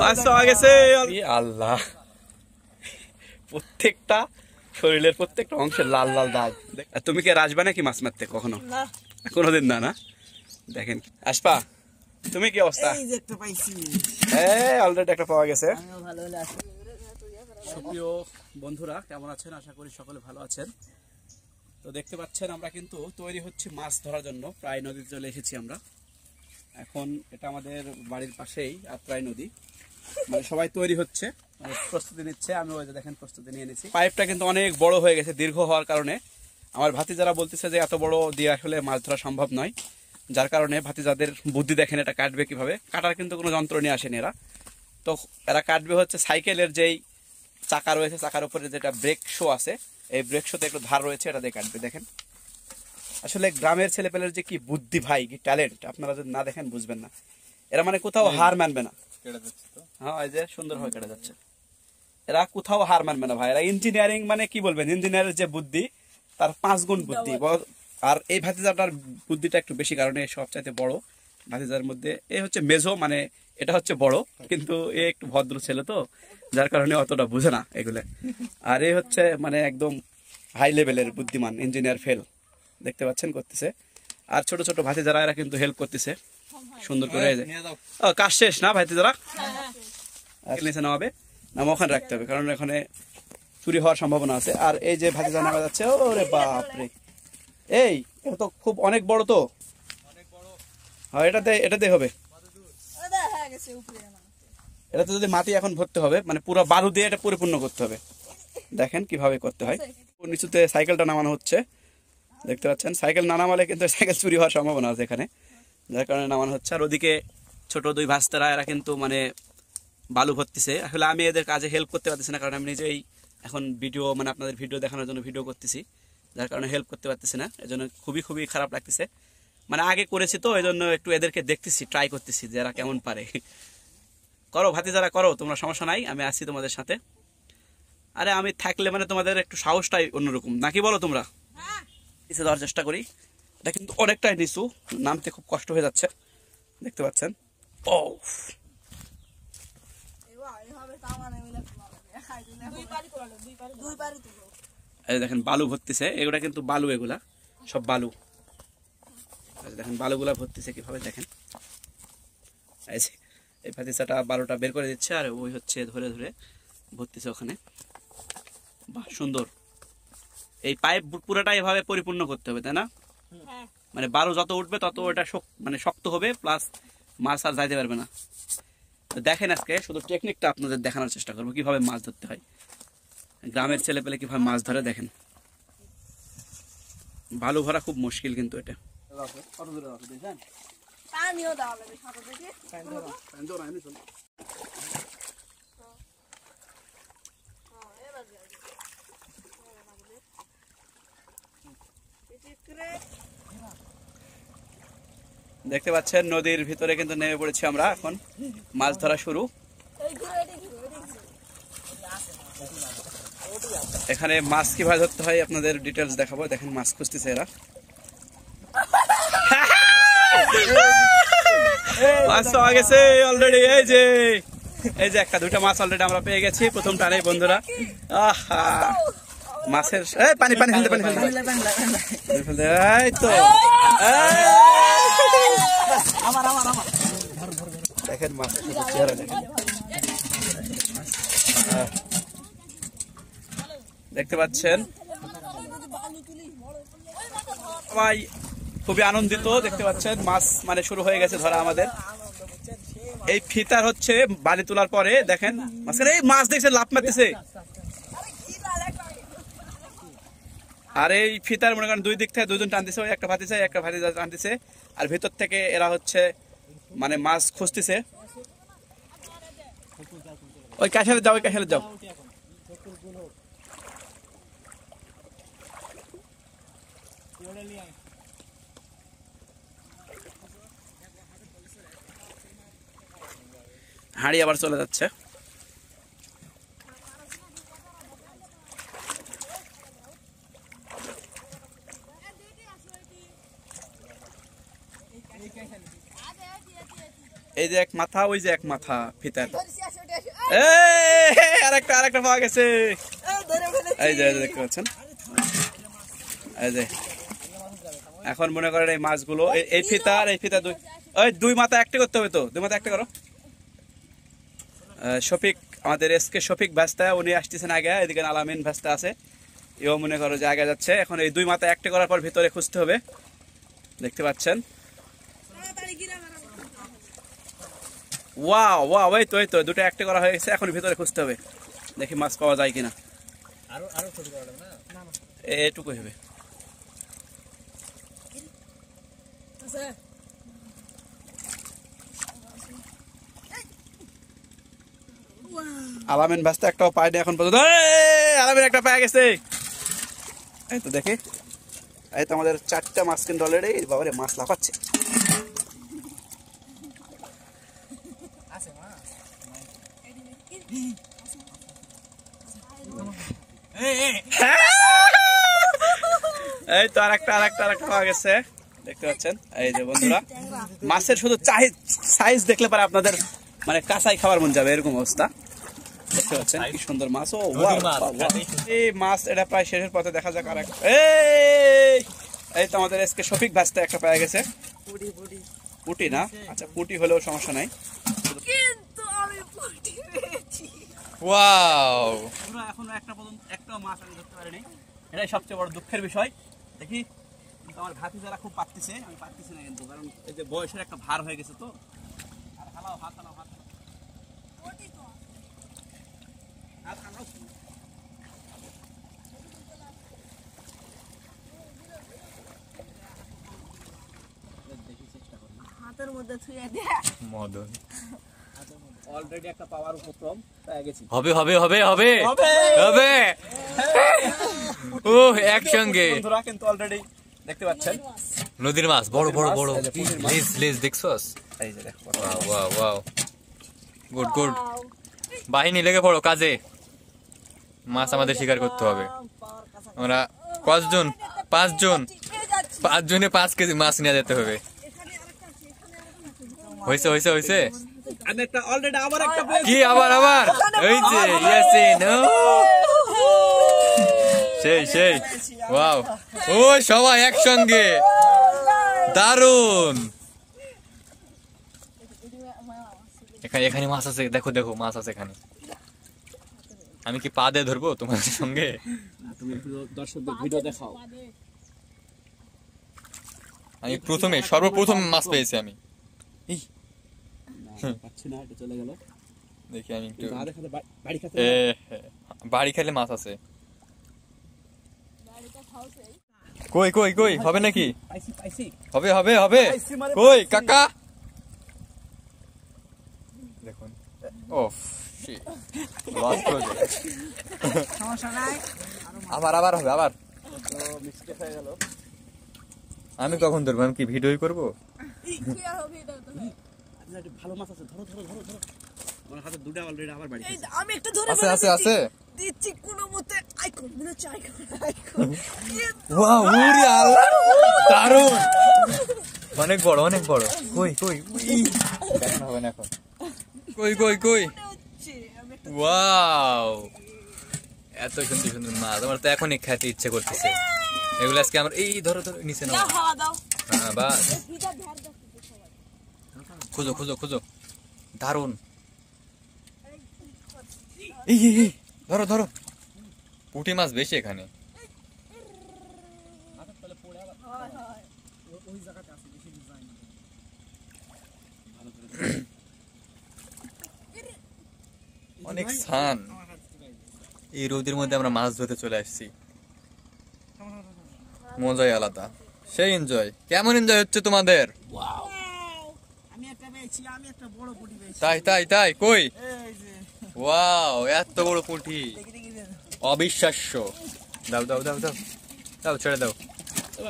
মাছ পাওয়া গেছে। আল্লাহ, প্রত্যেকটা শরীরের প্রত্যেকটা অংশে লাল লাল দাগ। তুমি কি আসবা নাকি মাছ মারতে কখনো? কোনোদিন না। না দেখেন আসবা, তুমি কি অবস্থা? অলরেডি একটা পাওয়া গেছে। সুপ্রিয় বন্ধুরা, কেমন আছেন? আশা করি সকলে ভালো আছেন। তো দেখতে পাচ্ছেন আমরা কিন্তু তৈরি হচ্ছে মাছ ধরার জন্য। প্রায় নদীতে চলে এসেছি আমরা এখন। এটা আমাদের বাড়ির পাশেই আত্রাই নদী। মানে সবাই তৈরি হচ্ছে, প্রস্তুতি নিচ্ছে। আমি ওই যে দেখেন প্রস্তুতি নিয়ে নিয়েছি। পাইপটা কিন্তু অনেক বড় হয়ে গেছে, দীর্ঘ হওয়ার কারণে আমার ভাতিজারা বলতেছে যে এত বড় দিয়ে আসলে মাছ ধরা সম্ভব নয়। যার কারণে ভাতিজাদের বুদ্ধি দেখেন এটা কাটবে কিভাবে। কাটার কিন্তু কোনো যন্ত্র নিয়ে আসেনি এরা। তো এরা কাটবে হচ্ছে সাইকেলের যেই চাকা রয়েছে, চাকার উপরে যেটা ব্রেক শো আছে, এই ব্রেক শোতে একটু ধার রয়েছে, এটা দিয়ে কাটবে। দেখেন আসলে গ্রামের ছেলেপেলের যে কি বুদ্ধি ভাই, কি ট্যালেন্ট, আপনারা যদি না দেখেন বুঝবেন না। এরা মানে কোথাও হার মানবে না। হ্যাঁ, এই যে সুন্দরভাবে কেটে যাচ্ছে। এরা কোথাও হার মানবে না ভাই। এরা ইঞ্জিনিয়ারিং মানে কি বলবেন, ইঞ্জিনিয়ারের যে বুদ্ধি তার 5 গুণ বুদ্ধি। আর এই ভাতিজাটার বুদ্ধিটা একটু বেশি, কারণে সবচাইতে বড় ভাতিজার মধ্যে। এ হচ্ছে মেজো, মানে এটা হচ্ছে বড়, কিন্তু এ একটু ভদ্র ছেলে তো, যার কারণে অতটা বুঝে না এগুলো। আর এ হচ্ছে মানে একদম হাই লেভেলের বুদ্ধিমান, ইঞ্জিনিয়ার ফেল। দেখতে পাচ্ছেন করতেছে। আর ছোট ছোট ভাতিজারা এরা কিন্তু হেল্প করতেছে সুন্দর করে। কাজ শেষ না ভাতিজারা? নিচে নামাবে, নাম ওখানে রাখতে হবে, কারণ এখানে চুরি হওয়ার সম্ভাবনা আছে। আর এই যে ভাতিজা নামা যাচ্ছে, ওরে বাপরে, এই এটা তো খুব অনেক বড়। তো হ্যাঁ, এটাতে হবে। এটাতে যদি মাটি এখন ভরতে হবে, মানে পুরো বালু দিয়ে এটা পরিপূর্ণ করতে হবে। দেখেন কিভাবে করতে হয়। নিচুতে সাইকেলটা নামানো হচ্ছে, দেখতে পাচ্ছেন। সাইকেল না নামালে কিন্তু সাইকেল চুরি হওয়ার সম্ভাবনা আছে এখানে, যার কারণে নামানো হচ্ছে। আর ওদিকে ছোট 2 ভাস্তারা, এরা কিন্তু মানে বালু ভরতেছে। আসলে আমি এদের কাজে হেল্প করতে পারতেছি না, কারণ আমি নিজেই এখন ভিডিও, মানে আপনাদের ভিডিও দেখানোর জন্য ভিডিও করতেছি, যার কারণে হেল্প করতে পারতেছি না। এজন্য খুবই খারাপ লাগতেছে। মানে আগে করেছি তো, এই জন্য একটু এদেরকে দেখতেছি, ট্রাই করতেছি যে এরা কেমন পারে। করো ভাতিজারা করো, তোমরা, সমস্যা নাই, আমি আছি তোমাদের সাথে। আরে আমি থাকলে মানে তোমাদের একটু সাহসটাই অন্যরকম, নাকি বলো তোমরা? নিচে দেওয়ার চেষ্টা করি। এটা কিন্তু অনেকটাই নিচু, নামতে খুব কষ্ট হয়ে যাচ্ছে, দেখতে পাচ্ছেন। ও এই দেখেন বালু ভরতেছে, এগুলা কিন্তু বালু, এগুলা সব বালু। দেখেন বালুগুলা ভরতেছে কিভাবে, দেখেন। এই ভাতিজাটা বালুটা বের করে দিচ্ছে, আর ওই হচ্ছে ধরে ধরে ভরতেছে ওখানে। বাহ, সুন্দর। এই পাইপ পুরোটা এভাবে পরিপূর্ণ করতে হবে, তাই না? মানে বালু যত উঠবে তত ওটা মানে শক্ত হবে, প্লাস মাছ আর যাইতে পারবে না। তো দেখেন আজকে শুধু টেকনিকটা আপনাদের দেখানোর চেষ্টা করবো, কিভাবে মাছ ধরতে হয়। গ্রামের ছেলে পেলে কিভাবে মাছ ধরে দেখেন। বালু ভরা খুব মুশকিল কিন্তু এটা। দেখতে পাচ্ছেন নদীর ভিতরে কিন্তু নেমে পড়েছি আমরা, এখন মাছ ধরা শুরু। এখানে মাছ কিভাবে ধরতে হয় আপনাদের ডিটেলস দেখাবো। দেখেন মাছ খুঁজতেছে এরা। মাছ পাওয়া গেছে অলরেডি। এই যে একটা 2টা মাছ অলরেডি আমরা পেয়ে গেছি প্রথম টানে বন্ধুরা। আহা, মাছের পানি ফেলতে, এই তো দেখেন মাছের চেহারা দেখেন। দেখতে পাচ্ছেন সবাই খুবই আনন্দিত। দেখতে পাচ্ছেন মাছ মানে শুরু হয়ে গেছে ধরা আমাদের। এই ফিতার হচ্ছে বালি তোলার পরে দেখেন মাছের এই মাছ দেখছে লাফ মারতেছে। আর এই ফিতার মনে করেন 2 দিক থেকে 2 জন টানতেছে, ওই একটা ভাতিজা টানতেছে, আর ভিতর থেকে এরা হচ্ছে মানে মাছ খুঁজতেছে। ওই কাছালে যাও, হাঁড়ি আবার চলে যাচ্ছে। এই যে এক মাথা, ওই যে এক মাথা ফিতার। আরেকটা পাওয়া গেছে। এই যে দেখতে পাচ্ছেন, এই যে এখন মনে করেন এই মাছগুলো এই ফিতা দুই মাথা একটা করতে হবে, তো দুই মাথা একটা করো। শফিক, আমাদের এসকে শফিক ভাস্তা, উনি আসতেছেন আগে, এদিকে আলামিন ভাস্তা আছে, এও মনে করো যে আগে যাচ্ছে। এখন এই দুই মাথা একটা করার পর ভিতরে খুঁজতে হবে, দেখতে পাচ্ছেন। ওয়াও ওয়াও, এই তো দুটো একটা করা হয়ে গেছে, এখন ভিতরে খুঁজতে হবে, দেখি মাছ পাওয়া যায় কিনা। এটুকুই হবে। আলামিন ভাস্তা একটাও পায়নি এখন পর্যন্ত। আলামিন একটা পায়ে গেছে, এই তো দেখি। এই তো আমাদের 4টা মাছ কিন্তু অলরেডি। বাবারে মাছ লাফাচ্ছে। এই তো আরেকটা পাওয়া গেছে, দেখতে পাচ্ছেন। এই যে বন্ধুরা, মাছের শুধু সাইজ দেখলে পারে আপনাদের মানে কাঁচাই খাবার মন যাবে, এরকম অবস্থা। দেখতে পাচ্ছেন কি সুন্দর মাছ। ও এই মাছ এটা প্রায় শেষের পথে, দেখা যাক আর একটা। এই তো আমাদের আজকে শফিক ভাস্তা একটা পাওয়া গেছে। পুটি না, আচ্ছা পুটি হলেও সমস্যা নাই। ওয়াও, এখনো একটাও মাছ আমি ধরতে পারিনি, এটাই সবচেয়ে বড় দুঃখের বিষয়। দেখি কিন্তু আমার ভাতিজারা খুব পারতেছে, আমি পারতেছি না কিন্তু, কারণ এই যে বয়সের একটা ভার হয়ে গেছে তো। আর হালাও হাত হালাও। হাতের মধ্যে ছুঁয়ে দে মদন অলরেডি একটা পাওয়ার উপক্রম পেয়ে গেছি। হবে হবে হবে হবে হবে। ও একসঙ্গে বন্ধুরা কিন্তু অলরেডি দেখতে পাচ্ছেন নদীর মাছ, বড় বড় বড় লেজ দেখছস? এই যে দেখো, wow wow wow, good good. বাহিনী লেগে পড়ো কাজে, মাছ আমাদের শিকার করতে হবে। আমরা কতজন? 5 জন, 5 জনে 5 কেজি মাছ নিয়ে যেতে হবে। হয়েছে হয়েছে হয়েছে। আমি একটা অলরেডি আবার একটা পেয়েছি। কি আবার এই যে ইয়াসিন, সেই ওয়াও। ও সবাই একসঙ্গে, দারুন। এখানে মাছ আছে, দেখো দেখো মাছ আছে এখানে। আমি কি পা দিয়ে ধরবো তোমাদের সঙ্গে? তুমি দর্শকদের ভিডিও দেখাও। আমি সর্বপ্রথম মাছ পেয়েছি আমি। পাচ্ছি না, এটা চলে গেল। দেখি আমি একটু, বাড়ি বাড়ি খেলে মাছ আছে। কই কই কই, হবে নাকি? পাইছি। হবে হবে হবে। কই কাকা, দেখুন। ও সমস্যা নাই, আবার হবে আবার। তো মিস্টেক হয়ে গেল। আমি কখন ধরবো? আমি কি ভিডিও করবো? ভালো মাছ আছে, ধরো। আমার হাতে দুটো অলরেডি আবার বাড়ি। আমি একটা ধরে আছে আছে আছে। দিচ্ছি কোনো মতে। আইকন মনে হচ্ছে আইকন। ওয়াও, উরি আল্লাহ, দারুন। অনেক বড় অনেক বড়। কই কই, দেখানো হবে না এখন। কই কই কই, ওয়াও, এত সুন্দর সুন্দর মাছ। আমার তো এখনই খেতে ইচ্ছে করতেছে এগুলো। আজকে আমার এই ধরো নিচে নাও। হ্যাঁ বাস, খুঁজো খুঁজো খুঁজো, দারুন। এই ধরো ধরো, পুঁটি মাছ বেশি এখানে। অনেক ছান। এই রোদের মধ্যে আমরা মাছ ধরতে চলে আসছি, মজাই আলাদা, সেই এনজয়। কেমন এনজয় হচ্ছে তোমাদের? আমি একটা পেয়েছি, আমি একটা বড় পুঁটি পেয়েছি। তাই কই, ওয়াও, এত বড় পুঁটি, অবিশ্বাস্য। দাও দাও দাও দাও দাও, ছেড়ে দাও।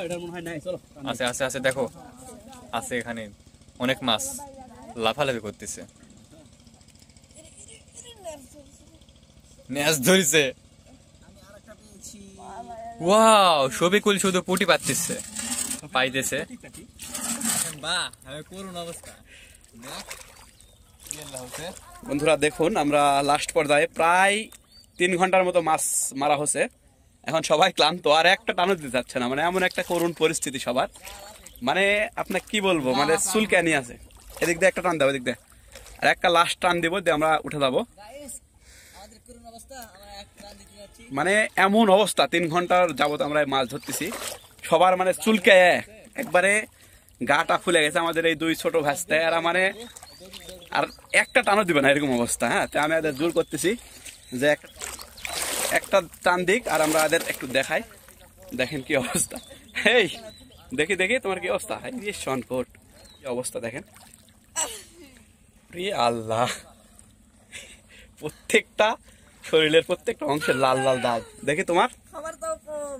এটা মনে হয় নাই, চলো। আছে আছে আছে, দেখো আছে এখানে অনেক মাছ, লাফালাফি করতেছে। ম্যাচ ধরেছে, ওয়াও। শফিকুল শুধু পুঁটি পাইতেছে। বাহ, করুন অবস্থা। বন্ধুরা দেখুন, আমরা লাস্ট পর্যায়ে প্রায় 3 ঘন্টার মতো মাছ মারা হচ্ছে। এখন সবাই ক্লান্ত, আর একটা টানো দিতে যাচ্ছে না, মানে এমন একটা করুণ পরিস্থিতি সবার, মানে আপনাকে কি বলবো, মানে চুলকানি আছে। এদিক দিয়ে একটা টান দেবো, এদিক দিয়ে আর একটা লাস্ট টান দিব, দিয়ে আমরা উঠে যাবো। মানে এমন অবস্থা, 3 ঘন্টার যাবত আমরা এই মাছ ধরতেছি, সবার মানে চুলকায় একবারে গাটা ফুলে গেছে আমাদের এই 2 ছোট ভাসতে, আর মানে আর একটা টানও দিবে না এরকম অবস্থা। হ্যাঁ, তাই আমি এদের জোর করতেছি যে একটা টান দিক, আর আমরা এদের একটু দেখাই। দেখেন কি অবস্থা, এই দেখি দেখি তোমার কি অবস্থা, এই সংকট কি অবস্থা দেখেন। আল্লাহ, প্রত্যেকটা শরীরের প্রত্যেকটা অংশের লাল লাল দাগ দেখি তোমার। খাবার দাও কম,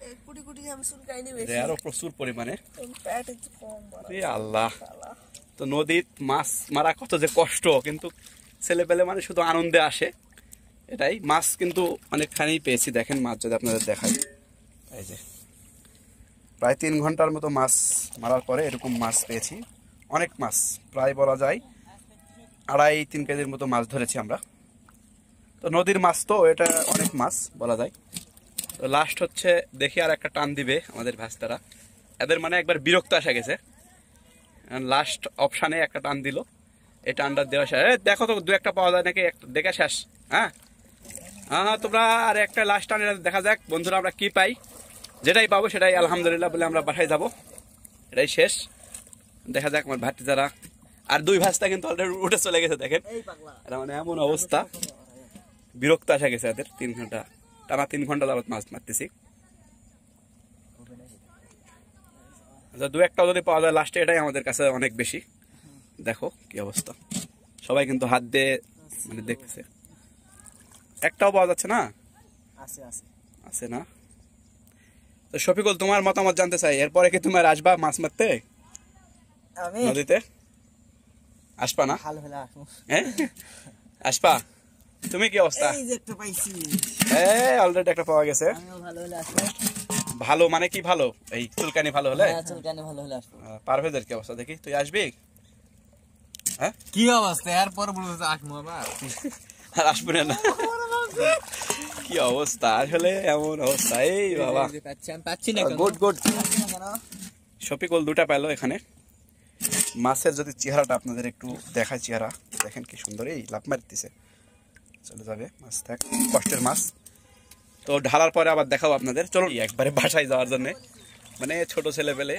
এই কুটি কুটি আমি চুলকাইনি বেশি, আরো প্রচুর পরিমাণে। পেট একটু কম বড়। আল্লাহ, তো নদীর মাছ মারা কত যে কষ্ট, কিন্তু ছেলে পেলে মানে শুধু আনন্দে আসে এটাই। মাছ কিন্তু অনেকখানি পেয়েছি, দেখেন মাছ যদি আপনাদের দেখাই, এই যে প্রায় 3 ঘন্টার মতো মাছ মারার পরে এরকম মাছ পেয়েছি। অনেক মাছ, প্রায় বলা যায় 2.5-3 কেজির মতো মাছ ধরেছি আমরা। তো নদীর মাছ তো এটা অনেক মাছ বলা যায়। তো লাস্ট হচ্ছে দেখি আর একটা টান দিবে আমাদের ভাস্তারা, এদের মানে একবার বিরক্ত আসা গেছে। লাস্ট অপশানে একটা টান দিল, এই টানটা দেওয়া শেষ। দেখো তো 2-1 পাওয়া যায় নাকি, দেখে শেষ। হ্যাঁ হ্যাঁ, তোমরা আর একটা লাস্ট টান দেখা যাক বন্ধুরা, আমরা কি পাই। যেটাই পাবো সেটাই আলহামদুলিল্লাহ বলে আমরা বাসায় যাব, এটাই শেষ। দেখা যাক আমার ভাতি যারা আর 2 ভাস্তা কিন্তু অলরেডি উঠে চলে গেছে, দেখেন এটা মানে এমন অবস্থা, বিরক্ত আসা গেছে এদের। 3 ঘন্টা টানা 3 ঘন্টা যাবত মাছ মারতেছি। 2-1 যদি পাওয়া যায় লাস্টে, এটাই আমাদের কাছে অনেক বেশি। দেখো কি অবস্থা, সবাই কিন্তু হাত দিয়ে মানে দেখতেছে, একটাও পাওয়া যাচ্ছে না। আছে না? তো শফিকুল, তোমার মতামত জানতে চাই, এরপরে কি তোমার আসবা মাছ মারতে নদীতে? আসবা না? হ্যাঁ আসবা। তুমি কি অবস্থা? অলরেডি একটা পাওয়া গেছে। ভালো মানে কি ভালো, এই চুলকানি ভালো হলে? পারভেজের কি অবস্থা দেখি, তুই আসবি? হ্যাঁ কি অবস্থা, এরপর বলতে আসবো আবার, আর আসবে না? কি অবস্থা আসলে, এমন অবস্থা। এই বাবা, গুড গুড। শফিকুল 2টা পেলো এখানে। মাছের যদি চেহারাটা আপনাদের একটু দেখায়, চেহারা দেখেন কি সুন্দর, এই লাফ মারতেছে, চলে যাবে মাছ, থাক কষ্টের মাছ। তো ঢালার পরে আবার দেখাবো আপনাদের। চলো একবারে বাসায় যাওয়ার জন্য, মানে ছোট ছেলে পেলে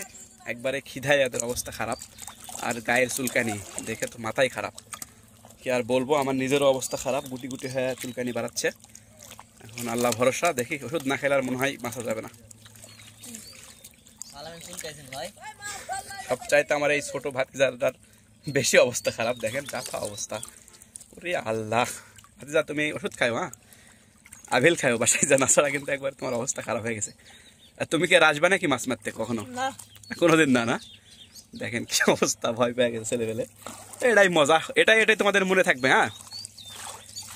একবারে খিদায় এদের অবস্থা খারাপ, আর গায়ের চুলকানি দেখে তো মাথাই খারাপ। কি আর বলবো, আমার নিজেরও অবস্থা খারাপ, গুটি গুটি হয়ে চুলকানি বাড়াচ্ছে। এখন আল্লাহ ভরসা, দেখি ওষুধ না খেলে আর মনে হয় বাঁচা যাবে না। সবচাইতে আমার এই ছোট ভাতিজাটার বেশি অবস্থা খারাপ, দেখেন চাপা অবস্থা। ওরে আল্লাহ, ভাতিজা তুমি ওষুধ খাও, হ্যাঁ আভেল খাও বাসায় জানা ছাড়া, কিন্তু একবার তোমার অবস্থা খারাপ হয়ে গেছে। আর তুমি কি আর আসবে নাকি মাছ মারতে কখনো? কোনোদিন না? না, দেখেন কি অবস্থা, ভয় পেয়ে গেছে ছেলেবেলে। এটাই মজা, এটাই তোমাদের মনে থাকবে। হ্যাঁ,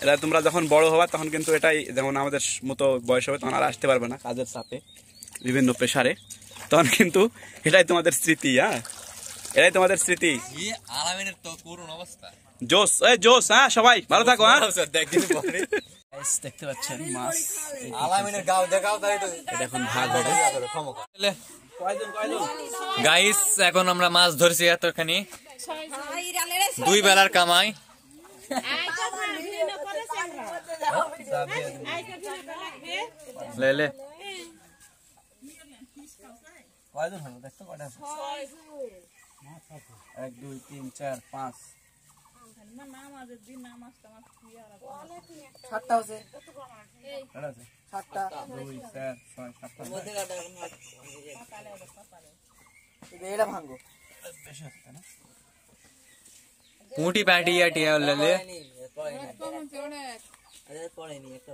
এটা তোমরা যখন বড় হবা তখন কিন্তু এটাই, যেমন আমাদের মতো বয়স হবে তখন আর আসতে পারবে না, কাজের চাপে বিভিন্ন প্রেসারে, তখন কিন্তু এটাই তোমাদের স্মৃতি। হ্যাঁ, এটাই তোমাদের স্মৃতি। জোস, এই জোস। হ্যাঁ, সবাই ভালো থাকো। হ্যাঁ, দেখতে পাচ্ছেন মাছ এখন ভাগ হবে। গাইস এখন আমরা মাছ ধরছি এতখানি, 2 বেলার কামাই। লে 1 2 3 4 5 7টা আছে, 7টা 2 4 6 7টা এটা ভাঙো। পুঁটি প্যাটি টিয়া লে পড়েনি একটা